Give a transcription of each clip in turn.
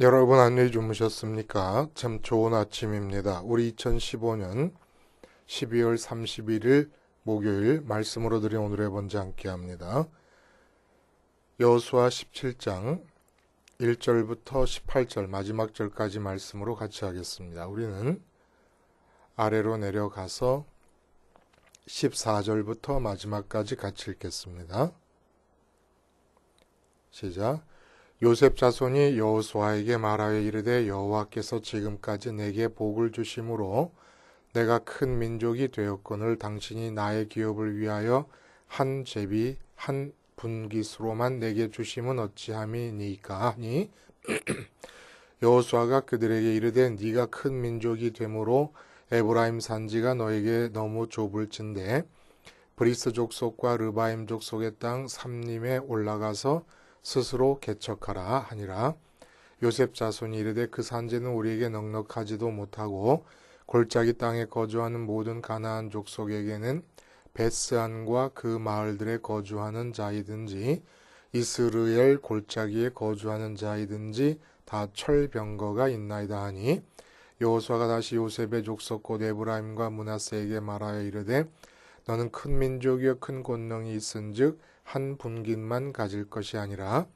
여러분 안녕히 주무셨습니까? 참 좋은 아침입니다. 우리 2015년 12월 31일 목요일 말씀으로 드린 오늘의 번째 함께 합니다. 여호수아 17장 1절부터 18절 마지막 절까지 말씀으로 같이 하겠습니다. 우리는 아래로 내려가서 14절부터 마지막까지 같이 읽겠습니다. 시작. 요셉 자손이 여호수아에게 말하여 이르되 여호와께서 지금까지 내게 복을 주심으로 내가 큰 민족이 되었거늘 당신이 나의 기업을 위하여 한 제비 한 분깃으로만 내게 주심은 어찌함이니까 하니 여호수아가 그들에게 이르되 네가 큰 민족이 되므로 에브라임 산지가 너에게 너무 좁을진대 브리스 족속과 르바임 족속의 땅 삼림에 올라가서 스스로 개척하라 하니라. 요셉 자손이 이르되 그 산지는 우리에게 넉넉하지도 못하고 골짜기 땅에 거주하는 모든 가나안 족속에게는 베스안과 그 마을들에 거주하는 자이든지 이스르엘 골짜기에 거주하는 자이든지 다 철병거가 있나이다 하니 여호수아가 다시 요셉의 족속 곧 에브라임과 므낫세에게 말하여 이르되 너는 큰 민족이여 큰 권능이 있은즉 한 분깃만 가질 것이 아니라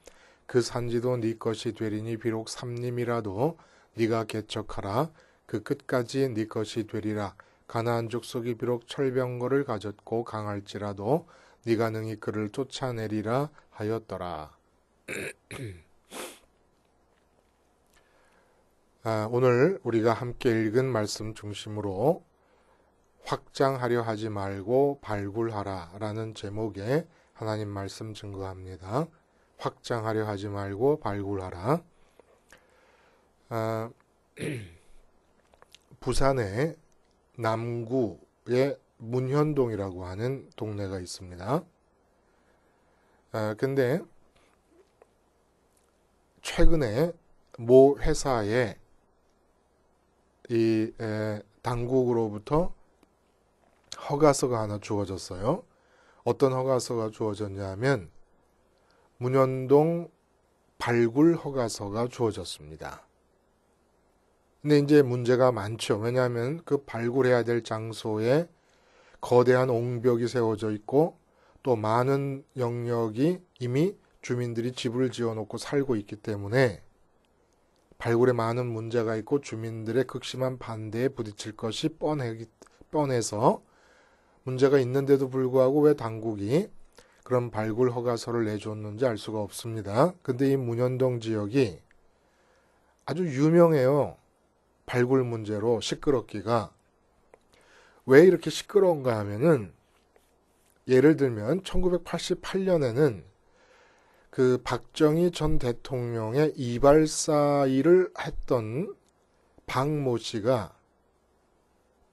그 산지도 네 것이 되리니 비록 삼림이라도 네가 개척하라. 그 끝까지 네 것이 되리라. 가나안 족속이 비록 철병거를 가졌고 강할지라도 네가 능히 그를 쫓아내리라 하였더라. 오늘 우리가 함께 읽은 말씀 중심으로 확장하려 하지 말고 발굴하라 라는 제목의 하나님 말씀 증거합니다. 확장하려 하지 말고 발굴하라. 부산의 남구에 문현동이라고 하는 동네가 있습니다. 근데 최근에 모 회사에 이 당국으로부터 허가서가 하나 주어졌어요. 어떤 허가서가 주어졌냐면 문현동 발굴 허가서가 주어졌습니다. 근데 이제 문제가 많죠. 왜냐하면 그 발굴해야 될 장소에 거대한 옹벽이 세워져 있고 또 많은 영역이 이미 주민들이 집을 지어놓고 살고 있기 때문에 발굴에 많은 문제가 있고 주민들의 극심한 반대에 부딪힐 것이 뻔해서 문제가 있는데도 불구하고 왜 당국이 그런 발굴 허가서를 내줬는지 알 수가 없습니다. 근데 이 문현동 지역이 아주 유명해요. 발굴 문제로 시끄럽기가. 왜 이렇게 시끄러운가 하면은 예를 들면 1988년에는 그 박정희 전 대통령의 이발사일을 했던 박모 씨가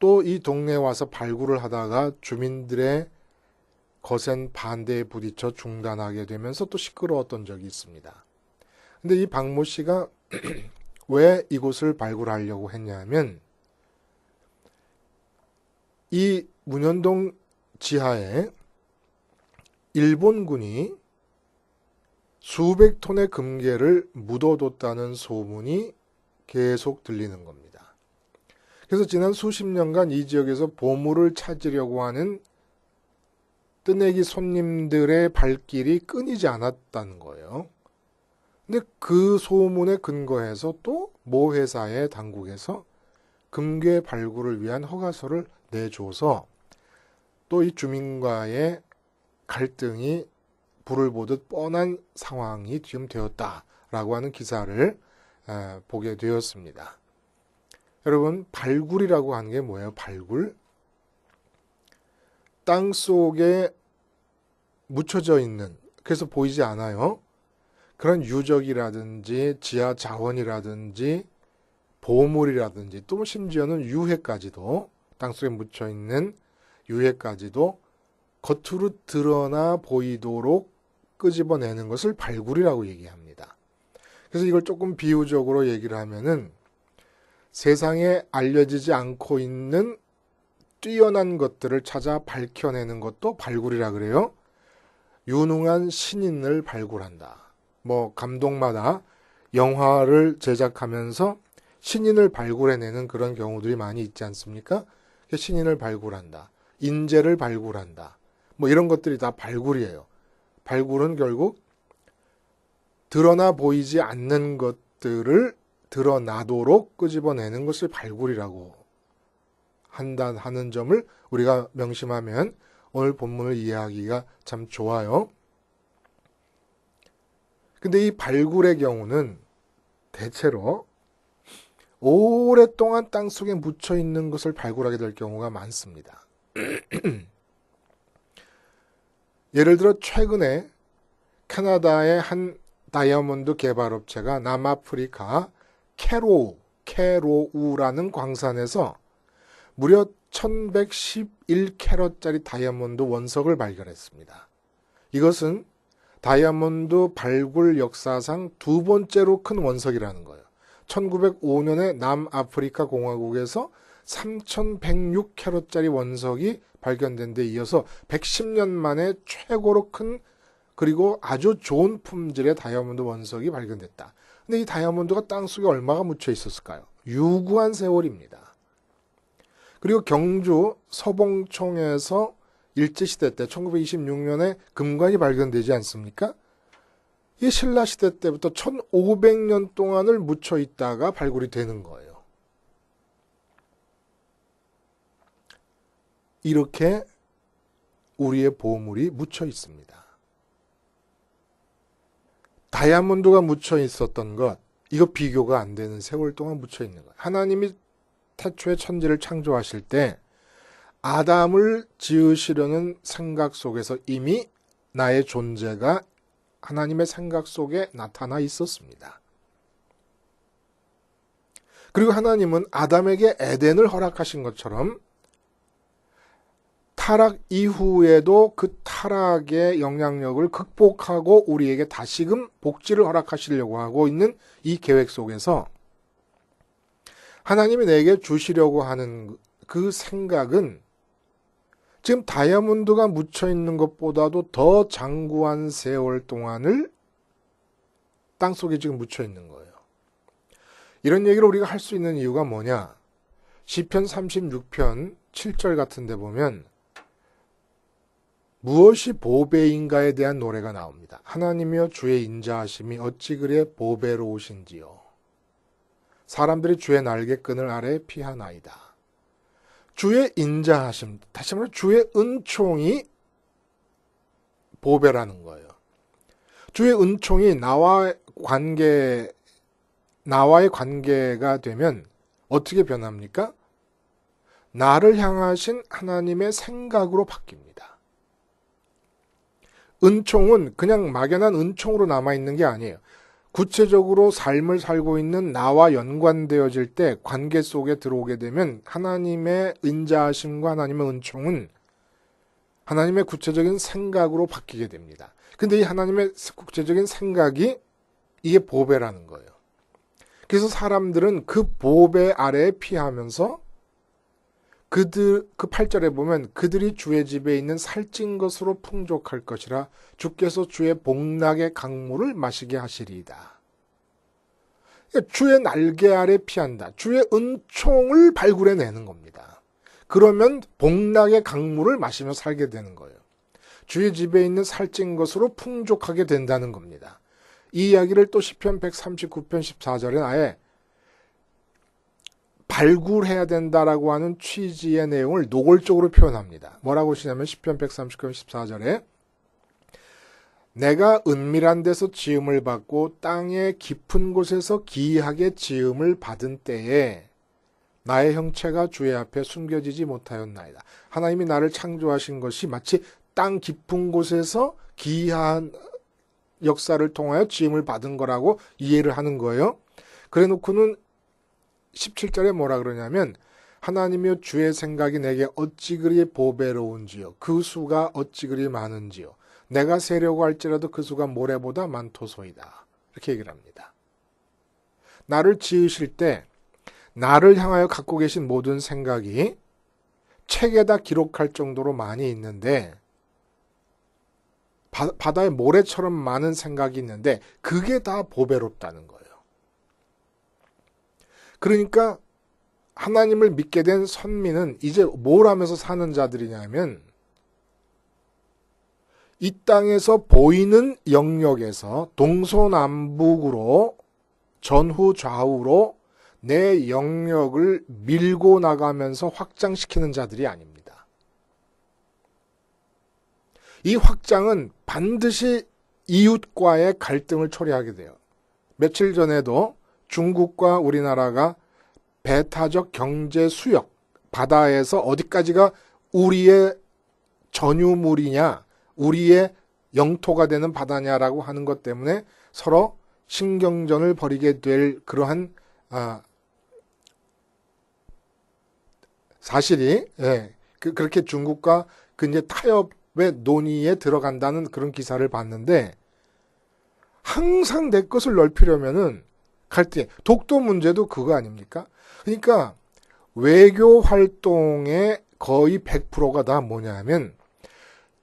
또 이 동네에 와서 발굴을 하다가 주민들의 거센 반대에 부딪혀 중단하게 되면서 또 시끄러웠던 적이 있습니다. 근데 이 박모 씨가 왜 이곳을 발굴하려고 했냐면 이 문현동 지하에 일본군이 수백 톤의 금괴를 묻어뒀다는 소문이 계속 들리는 겁니다. 그래서 지난 수십 년간 이 지역에서 보물을 찾으려고 하는 뜨내기 손님들의 발길이 끊이지 않았다는 거예요. 근데 그 소문에 근거해서 또 모 회사의 당국에서 금괴 발굴을 위한 허가서를 내줘서 또 이 주민과의 갈등이 불을 보듯 뻔한 상황이 지금 되었다라고 하는 기사를 보게 되었습니다. 여러분, 발굴이라고 하는 게 뭐예요? 발굴? 땅 속에 묻혀져 있는, 그래서 보이지 않아요. 그런 유적이라든지 지하 자원이라든지 보물이라든지 또 심지어는 유해까지도 땅속에 묻혀 있는 유해까지도 겉으로 드러나 보이도록 끄집어내는 것을 발굴이라고 얘기합니다. 그래서 이걸 조금 비유적으로 얘기를 하면은 세상에 알려지지 않고 있는 뛰어난 것들을 찾아 밝혀내는 것도 발굴이라 그래요. 유능한 신인을 발굴한다. 뭐 감독마다 영화를 제작하면서 신인을 발굴해내는 그런 경우들이 많이 있지 않습니까? 신인을 발굴한다. 인재를 발굴한다. 뭐 이런 것들이 다 발굴이에요. 발굴은 결국 드러나 보이지 않는 것들을 드러나도록 끄집어내는 것을 발굴이라고 하는 점을 우리가 명심하면 오늘 본문을 이해하기가 참 좋아요. 근데 이 발굴의 경우는 대체로 오랫동안 땅속에 묻혀 있는 것을 발굴하게 될 경우가 많습니다. 예를 들어 최근에 캐나다의 한 다이아몬드 개발업체가 남아프리카 케로우라는 광산에서 무려 1111캐럿짜리 다이아몬드 원석을 발견했습니다. 이것은 다이아몬드 발굴 역사상 두 번째로 큰 원석이라는 거예요. 1905년에 남아프리카 공화국에서 3106캐럿짜리 원석이 발견된 데 이어서 110년 만에 최고로 큰 그리고 아주 좋은 품질의 다이아몬드 원석이 발견됐다. 근데 이 다이아몬드가 땅속에 얼마가 묻혀 있었을까요? 유구한 세월입니다. 그리고 경주 서봉총에서 일제시대 때 1926년에 금관이 발견되지 않습니까? 이 신라시대 때부터 1500년 동안을 묻혀 있다가 발굴이 되는 거예요. 이렇게 우리의 보물이 묻혀 있습니다. 다이아몬드가 묻혀 있었던 것, 이거 비교가 안 되는 세월 동안 묻혀 있는 것. 하나님이 태초에 천지를 창조하실 때 아담을 지으시려는 생각 속에서 이미 나의 존재가 하나님의 생각 속에 나타나 있었습니다. 그리고 하나님은 아담에게 에덴을 허락하신 것처럼 타락 이후에도 그 타락의 영향력을 극복하고 우리에게 다시금 복지를 허락하시려고 하고 있는 이 계획 속에서 하나님이 내게 주시려고 하는 그 생각은 지금 다이아몬드가 묻혀있는 것보다도 더 장구한 세월 동안을 땅속에 지금 묻혀있는 거예요. 이런 얘기를 우리가 할 수 있는 이유가 뭐냐? 시편 36편 7절 같은 데 보면 무엇이 보배인가에 대한 노래가 나옵니다. 하나님이여 주의 인자하심이 어찌 그리 보배로우신지요. 사람들이 주의 날개끈을 아래 피하나이다. 주의 인자하심, 다시 말해 주의 은총이 보배라는 거예요. 주의 은총이 나와의 관계가 되면 어떻게 변합니까? 나를 향하신 하나님의 생각으로 바뀝니다. 은총은 그냥 막연한 은총으로 남아있는 게 아니에요. 구체적으로 삶을 살고 있는 나와 연관되어질 때 관계 속에 들어오게 되면 하나님의 인자하심과 하나님의 은총은 하나님의 구체적인 생각으로 바뀌게 됩니다. 근데 이 하나님의 구체적인 생각이 이게 보배라는 거예요. 그래서 사람들은 그 보배 아래에 피하면서 그 8절에 보면 그들이 주의 집에 있는 살찐 것으로 풍족할 것이라 주께서 주의 복락의 강물을 마시게 하시리이다. 주의 날개 아래 피한다. 주의 은총을 발굴해내는 겁니다. 그러면 복락의 강물을 마시며 살게 되는 거예요. 주의 집에 있는 살찐 것으로 풍족하게 된다는 겁니다. 이 이야기를 또 시편 139편 14절에 아예 발굴해야 된다라고 하는 취지의 내용을 노골적으로 표현합니다. 뭐라고 하시냐면 시편 139편 14절에 내가 은밀한 데서 지음을 받고 땅의 깊은 곳에서 기이하게 지음을 받은 때에 나의 형체가 주의 앞에 숨겨지지 못하였나이다. 하나님이 나를 창조하신 것이 마치 땅 깊은 곳에서 기이한 역사를 통하여 지음을 받은 거라고 이해를 하는 거예요. 그래 놓고는 17절에 뭐라 그러냐면 하나님이여 주의 생각이 내게 어찌 그리 보배로운지요. 그 수가 어찌 그리 많은지요. 내가 세려고 할지라도 그 수가 모래보다 많도소이다. 이렇게 얘기를 합니다. 나를 지으실 때 나를 향하여 갖고 계신 모든 생각이 책에다 기록할 정도로 많이 있는데 바다의 모래처럼 많은 생각이 있는데 그게 다 보배롭다는 거예요. 그러니까 하나님을 믿게 된 선민은 이제 뭘 하면서 사는 자들이냐면 이 땅에서 보이는 영역에서 동서남북으로 전후 좌우로 내 영역을 밀고 나가면서 확장시키는 자들이 아닙니다. 이 확장은 반드시 이웃과의 갈등을 초래하게 돼요. 며칠 전에도 중국과 우리나라가 배타적 경제 수역, 바다에서 어디까지가 우리의 전유물이냐, 우리의 영토가 되는 바다냐라고 하는 것 때문에 서로 신경전을 벌이게 될 그러한 사실이 그렇게 중국과 이제 타협의 논의에 들어간다는 그런 기사를 봤는데 항상 내 것을 넓히려면은 갈등, 독도 문제도 그거 아닙니까? 그러니까 외교 활동의 거의 100%가 다 뭐냐면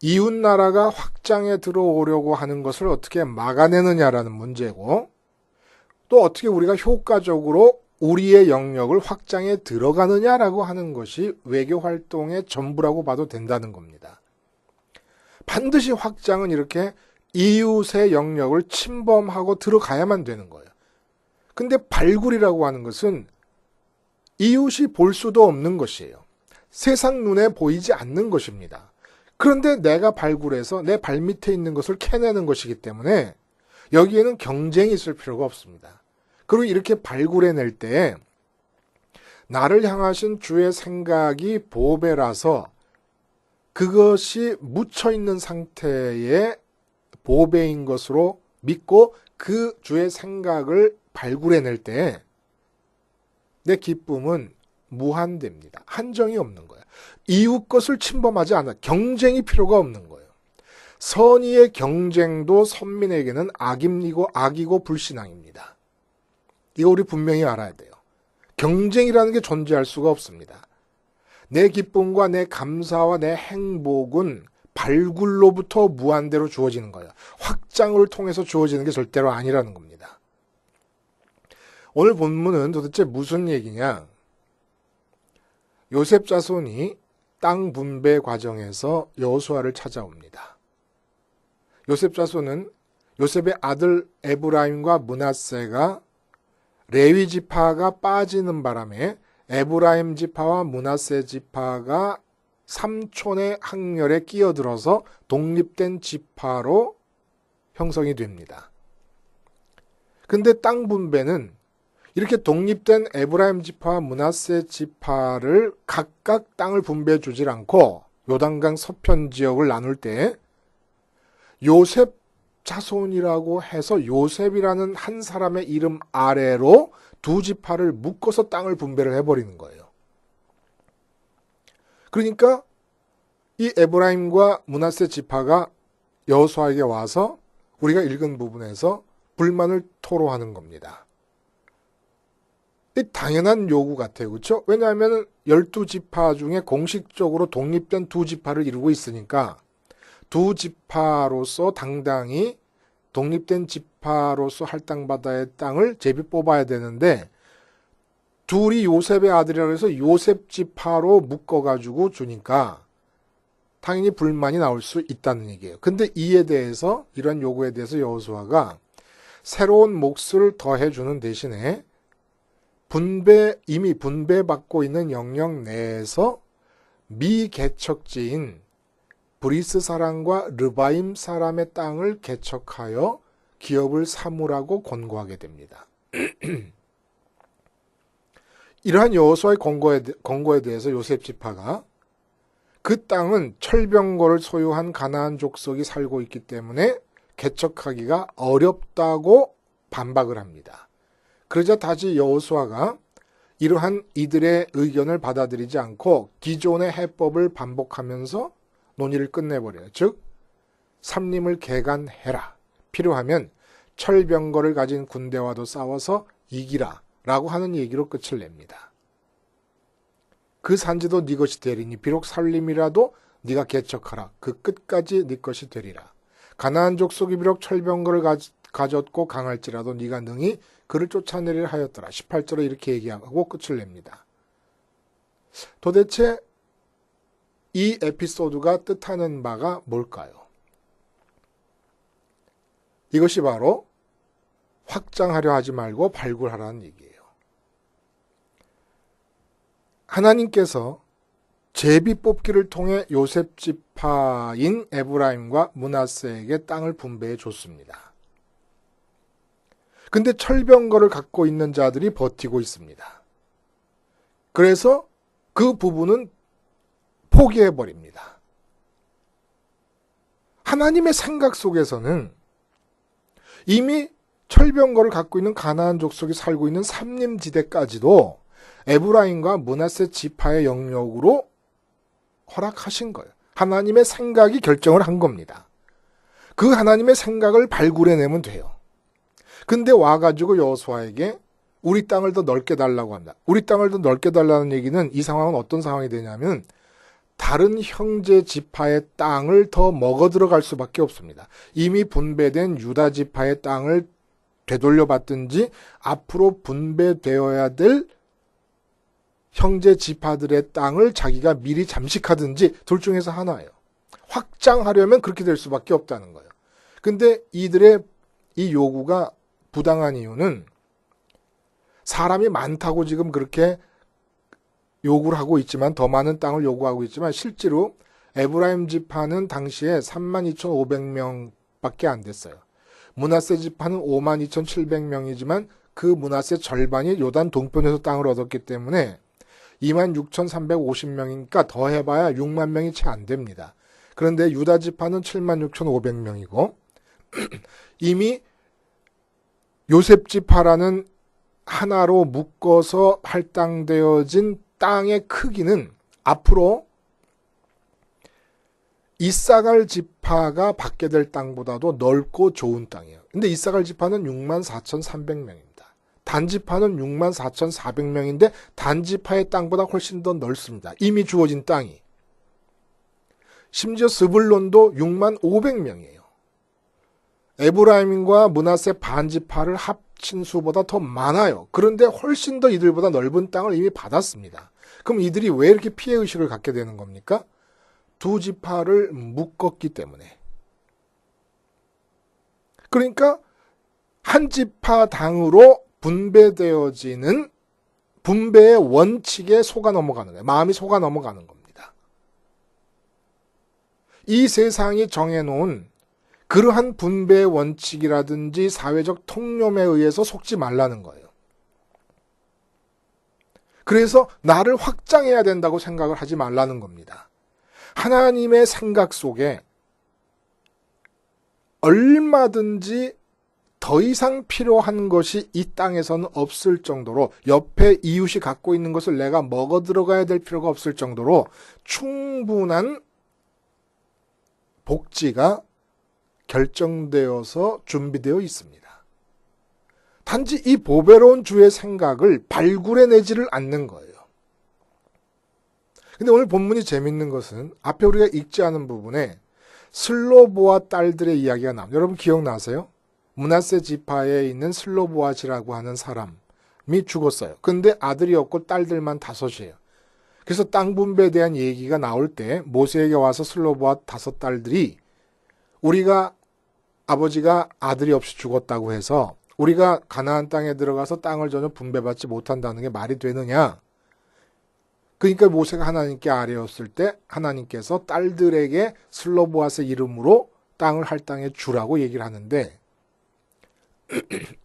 이웃 나라가 확장에 들어오려고 하는 것을 어떻게 막아내느냐라는 문제고 또 어떻게 우리가 효과적으로 우리의 영역을 확장에 들어가느냐라고 하는 것이 외교 활동의 전부라고 봐도 된다는 겁니다. 반드시 확장은 이렇게 이웃의 영역을 침범하고 들어가야만 되는 거예요. 근데 발굴이라고 하는 것은 이웃이 볼 수도 없는 것이에요. 세상 눈에 보이지 않는 것입니다. 그런데 내가 발굴해서 내 발밑에 있는 것을 캐내는 것이기 때문에 여기에는 경쟁이 있을 필요가 없습니다. 그리고 이렇게 발굴해낼 때 나를 향하신 주의 생각이 보배라서 그것이 묻혀있는 상태의 보배인 것으로 믿고 그 주의 생각을 발굴해낼 때 내 기쁨은 무한됩니다. 한정이 없는 거예요. 이웃 것을 침범하지 않아. 경쟁이 필요가 없는 거예요. 선의의 경쟁도 선민에게는 악이고 불신앙입니다. 이거 우리 분명히 알아야 돼요. 경쟁이라는 게 존재할 수가 없습니다. 내 기쁨과 내 감사와 내 행복은 발굴로부터 무한대로 주어지는 거예요. 확장을 통해서 주어지는 게 절대로 아니라는 겁니다. 오늘 본문은 도대체 무슨 얘기냐? 요셉 자손이 땅 분배 과정에서 여호수아를 찾아옵니다. 요셉 자손은 요셉의 아들 에브라임과 므낫세가 레위 지파가 빠지는 바람에 에브라임 지파와 므낫세 지파가 삼촌의 학렬에 끼어들어서 독립된 지파로 형성이 됩니다. 근데 땅 분배는 이렇게 독립된 에브라임 지파와 므낫세 지파를 각각 땅을 분배해 주질 않고 요단강 서편 지역을 나눌 때 요셉 자손이라고 해서 요셉이라는 한 사람의 이름 아래로 두 지파를 묶어서 땅을 분배를 해버리는 거예요. 그러니까 이 에브라임과 므낫세 지파가 여호수아에게 와서 우리가 읽은 부분에서 불만을 토로하는 겁니다. 당연한 요구 같아요. 그렇죠? 왜냐하면 12지파 중에 공식적으로 독립된 두 지파를 이루고 있으니까 두 지파로서 당당히 독립된 지파로서 할당받아야 땅을 제비 뽑아야 되는데 둘이 요셉의 아들이라고 해서 요셉 지파로 묶어가지고 주니까 당연히 불만이 나올 수 있다는 얘기예요. 근데 이에 대해서 이런 요구에 대해서 여호수아가 새로운 몫을 더해주는 대신에 이미 분배받고 있는 영역 내에서 미개척지인 브리스 사람과 르바임 사람의 땅을 개척하여 기업을 삼으라고 권고하게 됩니다. 이러한 여호수아의 권고에 대해서 요셉 지파가 그 땅은 철병거를 소유한 가나안 족속이 살고 있기 때문에 개척하기가 어렵다고 반박을 합니다. 그러자 다시 여호수아가 이러한 이들의 의견을 받아들이지 않고 기존의 해법을 반복하면서 논의를 끝내버려요. 즉 삼림을 개간해라. 필요하면 철병거를 가진 군대와도 싸워서 이기라 라고 하는 얘기로 끝을 냅니다. 그 산지도 네 것이 되리니 비록 살림이라도 네가 개척하라. 그 끝까지 네 것이 되리라. 가나안 족속이 비록 철병거를 가졌고 강할지라도 네가 능히 그를 쫓아내리라 하였더라. 18절에 이렇게 얘기하고 끝을 냅니다. 도대체 이 에피소드가 뜻하는 바가 뭘까요? 이것이 바로 확장하려 하지 말고 발굴하라는 얘기예요. 하나님께서 제비 뽑기를 통해 요셉 지파인 에브라임과 므낫세에게 땅을 분배해 줬습니다. 근데 철병거를 갖고 있는 자들이 버티고 있습니다. 그래서 그 부분은 포기해 버립니다. 하나님의 생각 속에서는 이미 철병거를 갖고 있는 가나안 족속이 살고 있는 삼림지대까지도 에브라임과 므낫세 지파의 영역으로 허락하신 거예요. 하나님의 생각이 결정을 한 겁니다. 그 하나님의 생각을 발굴해내면 돼요. 근데 와가지고 여호수아에게 우리 땅을 더 넓게 달라고 한다. 우리 땅을 더 넓게 달라는 얘기는 이 상황은 어떤 상황이 되냐면 다른 형제 지파의 땅을 더 먹어 들어갈 수밖에 없습니다. 이미 분배된 유다 지파의 땅을 되돌려받든지 앞으로 분배되어야 될 형제 지파들의 땅을 자기가 미리 잠식하든지 둘 중에서 하나예요. 확장하려면 그렇게 될 수밖에 없다는 거예요. 근데 이들의 이 요구가 부당한 이유는 사람이 많다고 지금 그렇게 요구를 하고 있지만 더 많은 땅을 요구하고 있지만 실제로 에브라임 지파는 당시에 32,500명밖에 안 됐어요. 므낫세 지파는 52,700명이지만 그 므낫세 절반이 요단 동편에서 땅을 얻었기 때문에 26,350명이니까 더 해봐야 6만 명이 채 안 됩니다. 그런데 유다 지파는 76,500명이고 이미 요셉 지파라는 하나로 묶어서 할당되어진 땅의 크기는 앞으로 이사갈 지파가 받게 될 땅보다도 넓고 좋은 땅이에요. 근데 이사갈 지파는 64,300명입니다. 단지파는 64,400명인데 단지파의 땅보다 훨씬 더 넓습니다. 이미 주어진 땅이. 심지어 스불론도 65,000명이에요. 에브라임과 므낫세 반지파를 합친 수보다 더 많아요. 그런데 훨씬 더 이들보다 넓은 땅을 이미 받았습니다. 그럼 이들이 왜 이렇게 피해의식을 갖게 되는 겁니까? 두 지파를 묶었기 때문에. 그러니까 한 지파당으로 분배되어지는 분배의 원칙에 속아 넘어가는 거예요. 마음이 속아 넘어가는 겁니다. 이 세상이 정해놓은 그러한 분배의 원칙이라든지 사회적 통념에 의해서 속지 말라는 거예요. 그래서 나를 확장해야 된다고 생각을 하지 말라는 겁니다. 하나님의 생각 속에 얼마든지 더 이상 필요한 것이 이 땅에서는 없을 정도로 옆에 이웃이 갖고 있는 것을 내가 먹어 들어가야 될 필요가 없을 정도로 충분한 복지가 결정되어서 준비되어 있습니다. 단지 이 보배로운 주의 생각을 발굴해내지를 않는 거예요. 근데 오늘 본문이 재밌는 것은 앞에 우리가 읽지 않은 부분에 슬로보아 딸들의 이야기가 나옵니다. 여러분 기억나세요? 므낫세 지파에 있는 슬로보아지라고 하는 사람이 죽었어요. 근데 아들이 없고 딸들만 5이에요. 그래서 땅 분배에 대한 얘기가 나올 때 모세에게 와서 슬로보아 5딸들이 우리가 아버지가 아들이 없이 죽었다고 해서 우리가 가나안 땅에 들어가서 땅을 전혀 분배받지 못한다는 게 말이 되느냐? 그러니까 모세가 하나님께 아뢰었을 때 하나님께서 딸들에게 슬로보아스의 이름으로 땅을 할당해 주라고 얘기를 하는데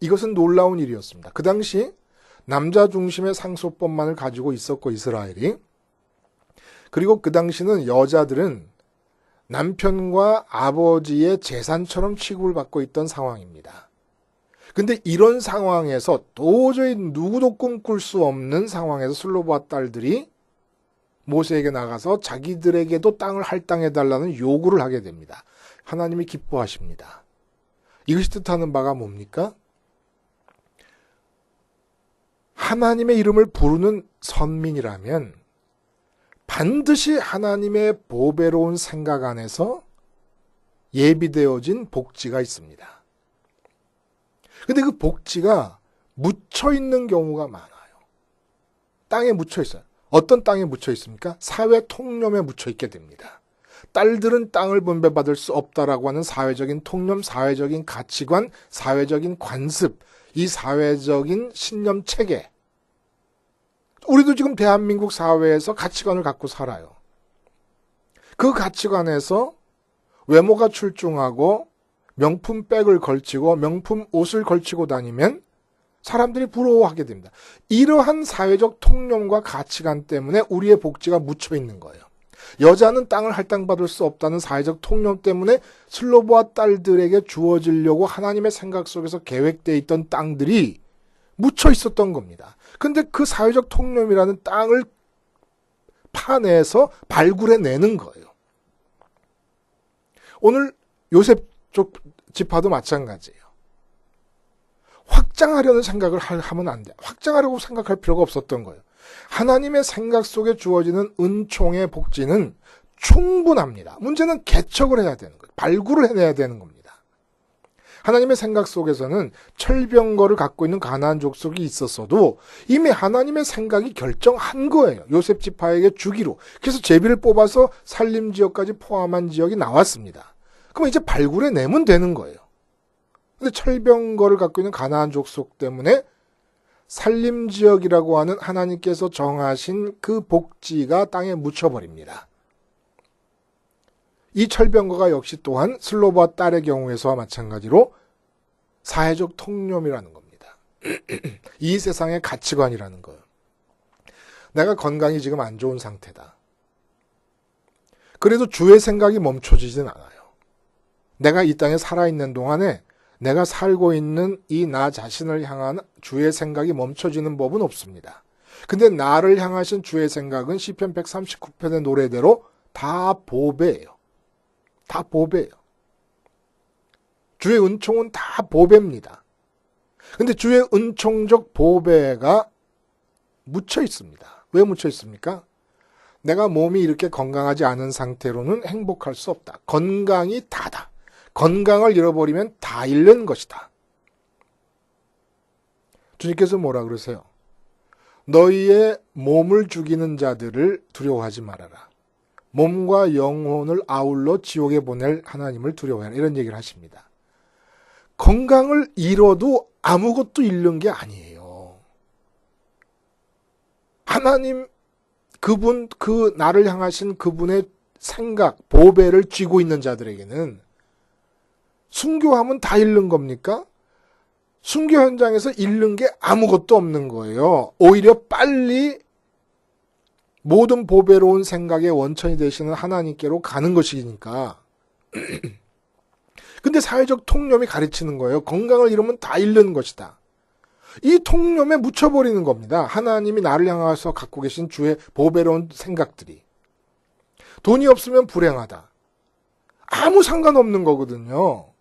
이것은 놀라운 일이었습니다. 그 당시 남자 중심의 상속법만을 가지고 있었고 이스라엘이 그리고 그 당시는 여자들은 남편과 아버지의 재산처럼 취급을 받고 있던 상황입니다. 근데 이런 상황에서 도저히 누구도 꿈꿀 수 없는 상황에서 슬로보아 딸들이 모세에게 나가서 자기들에게도 땅을 할당해달라는 요구를 하게 됩니다. 하나님이 기뻐하십니다. 이것이 뜻하는 바가 뭡니까? 하나님의 이름을 부르는 선민이라면 반드시 하나님의 보배로운 생각 안에서 예비되어진 복지가 있습니다. 근데 그 복지가 묻혀 있는 경우가 많아요. 땅에 묻혀 있어요. 어떤 땅에 묻혀 있습니까? 사회 통념에 묻혀 있게 됩니다. 딸들은 땅을 분배받을 수 없다라고 하는 사회적인 통념, 사회적인 가치관, 사회적인 관습, 이 사회적인 신념 체계. 우리도 지금 대한민국 사회에서 가치관을 갖고 살아요. 그 가치관에서 외모가 출중하고 명품 백을 걸치고 명품 옷을 걸치고 다니면 사람들이 부러워하게 됩니다. 이러한 사회적 통념과 가치관 때문에 우리의 복지가 묻혀 있는 거예요. 여자는 땅을 할당받을 수 없다는 사회적 통념 때문에 슬로보아 딸들에게 주어지려고 하나님의 생각 속에서 계획되어 있던 땅들이 묻혀 있었던 겁니다. 근데 그 사회적 통념이라는 땅을 파내서 발굴해내는 거예요. 오늘 요셉 쪽 지파도 마찬가지예요. 확장하려는 생각을 하면 안 돼. 확장하려고 생각할 필요가 없었던 거예요. 하나님의 생각 속에 주어지는 은총의 복지는 충분합니다. 문제는 개척을 해야 되는 거예요. 발굴을 해내야 되는 겁니다. 하나님의 생각 속에서는 철병거를 갖고 있는 가나안 족속이 있었어도 이미 하나님의 생각이 결정한 거예요. 요셉 지파에게 주기로. 그래서 제비를 뽑아서 산림 지역까지 포함한 지역이 나왔습니다. 그럼 이제 발굴해내면 되는 거예요. 근데 철병거를 갖고 있는 가나안 족속 때문에 산림지역이라고 하는 하나님께서 정하신 그 복지가 땅에 묻혀버립니다. 이 철병거가 역시 또한 슬로보아 딸의 경우에서와 마찬가지로 사회적 통념이라는 겁니다. 이 세상의 가치관이라는 거예요. 내가 건강이 지금 안 좋은 상태다. 그래도 주의 생각이 멈춰지진 않아요. 내가 이 땅에 살아있는 동안에 내가 살고 있는 이 나 자신을 향한 주의 생각이 멈춰지는 법은 없습니다. 근데 나를 향하신 주의 생각은 시편 139편의 노래대로 다 보배예요. 다 보배예요. 주의 은총은 다 보배입니다. 근데 주의 은총적 보배가 묻혀 있습니다. 왜 묻혀 있습니까? 내가 몸이 이렇게 건강하지 않은 상태로는 행복할 수 없다. 건강이 다다. 건강을 잃어버리면 다 잃는 것이다. 주님께서 뭐라 그러세요? 너희의 몸을 죽이는 자들을 두려워하지 말아라. 몸과 영혼을 아울러 지옥에 보낼 하나님을 두려워하라. 이런 얘기를 하십니다. 건강을 잃어도 아무것도 잃는 게 아니에요. 하나님, 그분, 그 나를 향하신 그분의 생각, 보배를 쥐고 있는 자들에게는 순교하면 다 잃는 겁니까? 순교 현장에서 잃는 게 아무것도 없는 거예요. 오히려 빨리 모든 보배로운 생각의 원천이 되시는 하나님께로 가는 것이니까. 근데 사회적 통념이 가르치는 거예요. 건강을 잃으면 다 잃는 것이다. 이 통념에 묻혀버리는 겁니다. 하나님이 나를 향해서 갖고 계신 주의 보배로운 생각들이. 돈이 없으면 불행하다. 아무 상관없는 거거든요.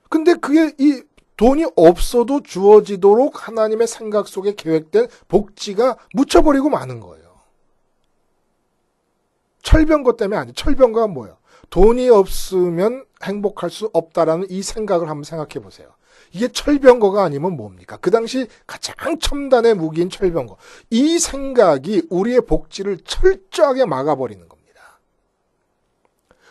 근데 그게 이 돈이 없어도 주어지도록 하나님의 생각 속에 계획된 복지가 묻혀버리고 마는 거예요. 철병거 때문에 아니죠. 철병거가 뭐예요? 돈이 없으면 행복할 수 없다라는 이 생각을 한번 생각해 보세요. 이게 철병거가 아니면 뭡니까? 그 당시 가장 첨단의 무기인 철병거. 이 생각이 우리의 복지를 철저하게 막아버리는 겁니다.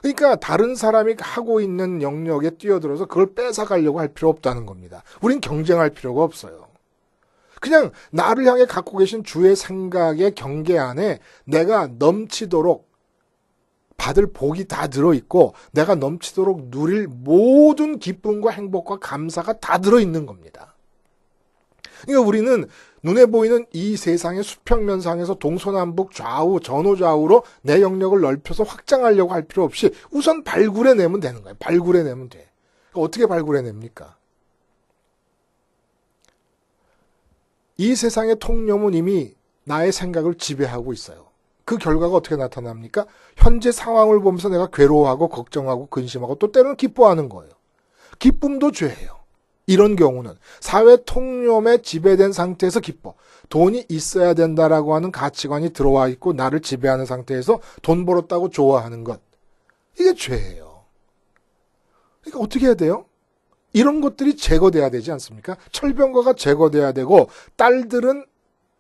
그러니까 다른 사람이 하고 있는 영역에 뛰어들어서 그걸 뺏어가려고 할 필요 없다는 겁니다. 우린 경쟁할 필요가 없어요. 그냥 나를 향해 갖고 계신 주의 생각의 경계 안에 내가 넘치도록 받을 복이 다 들어있고 내가 넘치도록 누릴 모든 기쁨과 행복과 감사가 다 들어있는 겁니다. 그러니까 우리는 눈에 보이는 이 세상의 수평면상에서 동서남북 좌우 전후좌우로 내 영역을 넓혀서 확장하려고 할 필요 없이 우선 발굴해내면 되는 거예요. 발굴해내면 돼. 어떻게 발굴해냅니까? 이 세상의 통념은 이미 나의 생각을 지배하고 있어요. 그 결과가 어떻게 나타납니까? 현재 상황을 보면서 내가 괴로워하고 걱정하고 근심하고 또 때로는 기뻐하는 거예요. 기쁨도 죄예요. 이런 경우는 사회 통념에 지배된 상태에서 기뻐. 돈이 있어야 된다라고 하는 가치관이 들어와 있고 나를 지배하는 상태에서 돈 벌었다고 좋아하는 것. 이게 죄예요. 그러니까 어떻게 해야 돼요? 이런 것들이 제거돼야 되지 않습니까? 철병거가 제거돼야 되고 딸들은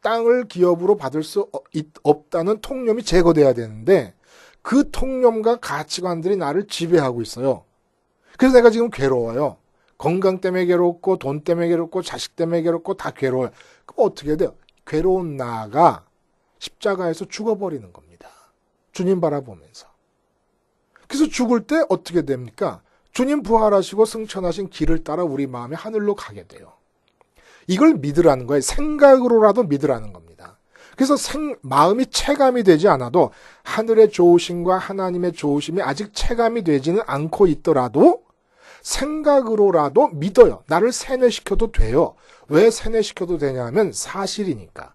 땅을 기업으로 받을 수 없다는 통념이 제거돼야 되는데 그 통념과 가치관들이 나를 지배하고 있어요. 그래서 내가 지금 괴로워요. 건강 때문에 괴롭고 돈 때문에 괴롭고 자식 때문에 괴롭고 다 괴로워요. 그럼 어떻게 돼요? 괴로운 나가 십자가에서 죽어버리는 겁니다. 주님 바라보면서. 그래서 죽을 때 어떻게 됩니까? 주님 부활하시고 승천하신 길을 따라 우리 마음이 하늘로 가게 돼요. 이걸 믿으라는 거예요. 생각으로라도 믿으라는 겁니다. 그래서 마음이 체감이 되지 않아도 하늘의 좋으심과 하나님의 좋으심이 아직 체감이 되지는 않고 있더라도 생각으로라도 믿어요. 나를 세뇌시켜도 돼요. 왜 세뇌시켜도 되냐면 사실이니까.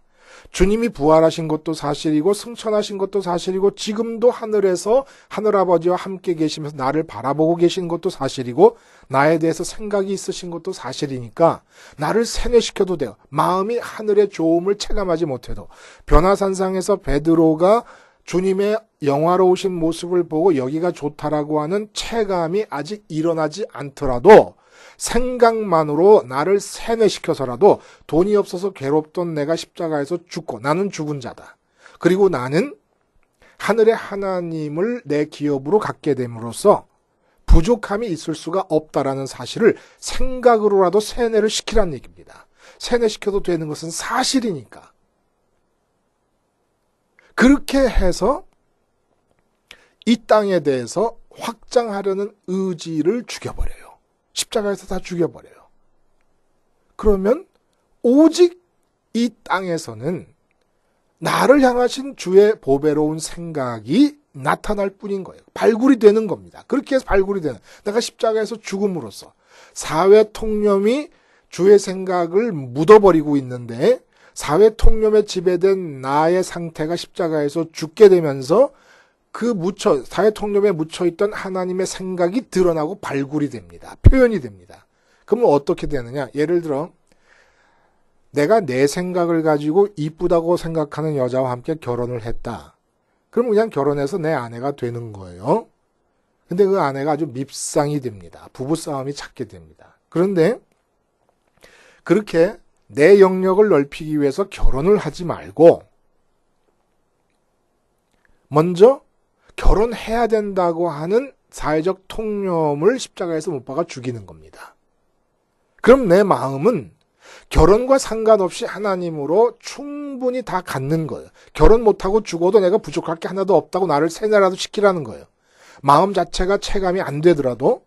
주님이 부활하신 것도 사실이고 승천하신 것도 사실이고 지금도 하늘에서 하늘아버지와 함께 계시면서 나를 바라보고 계신 것도 사실이고 나에 대해서 생각이 있으신 것도 사실이니까 나를 세뇌시켜도 돼요. 마음이 하늘의 좋음을 체감하지 못해도. 변화산상에서 베드로가 주님의 영화로우신 모습을 보고 여기가 좋다라고 하는 체감이 아직 일어나지 않더라도 생각만으로 나를 세뇌시켜서라도 돈이 없어서 괴롭던 내가 십자가에서 죽고 나는 죽은 자다. 그리고 나는 하늘의 하나님을 내 기업으로 갖게 됨으로써 부족함이 있을 수가 없다라는 사실을 생각으로라도 세뇌를 시키라는 얘기입니다. 세뇌시켜도 되는 것은 사실이니까. 그렇게 해서 이 땅에 대해서 확장하려는 의지를 죽여버려요. 십자가에서 다 죽여버려요. 그러면 오직 이 땅에서는 나를 향하신 주의 보배로운 생각이 나타날 뿐인 거예요. 발굴이 되는 겁니다. 그렇게 해서 발굴이 되는, 내가 십자가에서 죽음으로써 사회 통념이 주의 생각을 묻어버리고 있는데 사회 통념에 지배된 나의 상태가 십자가에서 죽게 되면서 사회 통념에 묻혀있던 하나님의 생각이 드러나고 발굴이 됩니다. 표현이 됩니다. 그러면 어떻게 되느냐? 예를 들어 내가 내 생각을 가지고 이쁘다고 생각하는 여자와 함께 결혼을 했다. 그럼 그냥 결혼해서 내 아내가 되는 거예요. 근데 그 아내가 아주 밉상이 됩니다. 부부싸움이 찾게 됩니다. 그런데 그렇게 내 영역을 넓히기 위해서 결혼을 하지 말고 먼저 결혼해야 된다고 하는 사회적 통념을 십자가에서 못 박아 죽이는 겁니다. 그럼 내 마음은 결혼과 상관없이 하나님으로 충분히 다 갖는 거예요. 결혼 못하고 죽어도 내가 부족할 게 하나도 없다고 나를 세뇌라도 시키라는 거예요. 마음 자체가 체감이 안 되더라도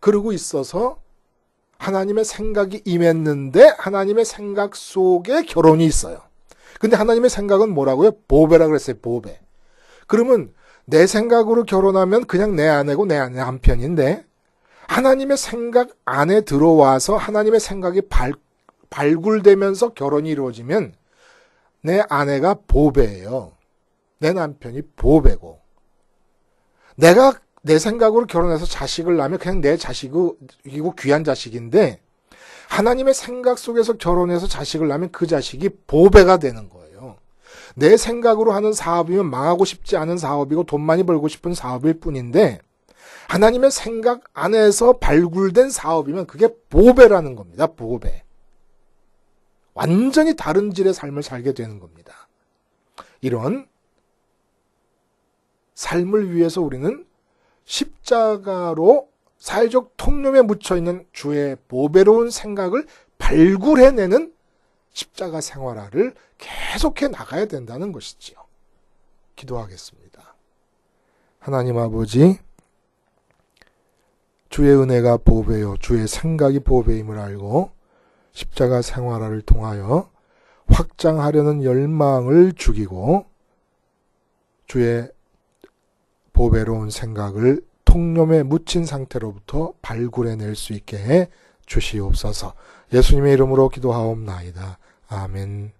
그러고 있어서 하나님의 생각이 임했는데 하나님의 생각 속에 결혼이 있어요. 근데 하나님의 생각은 뭐라고요? 보배라 그랬어요. 보배. 그러면 내 생각으로 결혼하면 그냥 내 아내고 내 아내 한편인데 하나님의 생각 안에 들어와서 하나님의 생각이 발굴되면서 결혼이 이루어지면 내 아내가 보배예요. 내 남편이 보배고 내가 내 생각으로 결혼해서 자식을 낳으면 그냥 내 자식이고 귀한 자식인데 하나님의 생각 속에서 결혼해서 자식을 낳으면 그 자식이 보배가 되는 거예요. 내 생각으로 하는 사업이면 망하고 싶지 않은 사업이고 돈 많이 벌고 싶은 사업일 뿐인데 하나님의 생각 안에서 발굴된 사업이면 그게 보배라는 겁니다. 보배. 완전히 다른 질의 삶을 살게 되는 겁니다. 이런 삶을 위해서 우리는 십자가로 사회적 통념에 묻혀있는 주의 보배로운 생각을 발굴해내는 십자가 생활화를 계속해 나가야 된다는 것이지요. 기도하겠습니다. 하나님 아버지, 주의 은혜가 보배요, 주의 생각이 보배임을 알고 십자가 생활화를 통하여 확장하려는 열망을 죽이고 주의 보배로운 생각을 통념에 묻힌 상태로부터 발굴해낼 수 있게 해 주시옵소서. 예수님의 이름으로 기도하옵나이다. 아멘.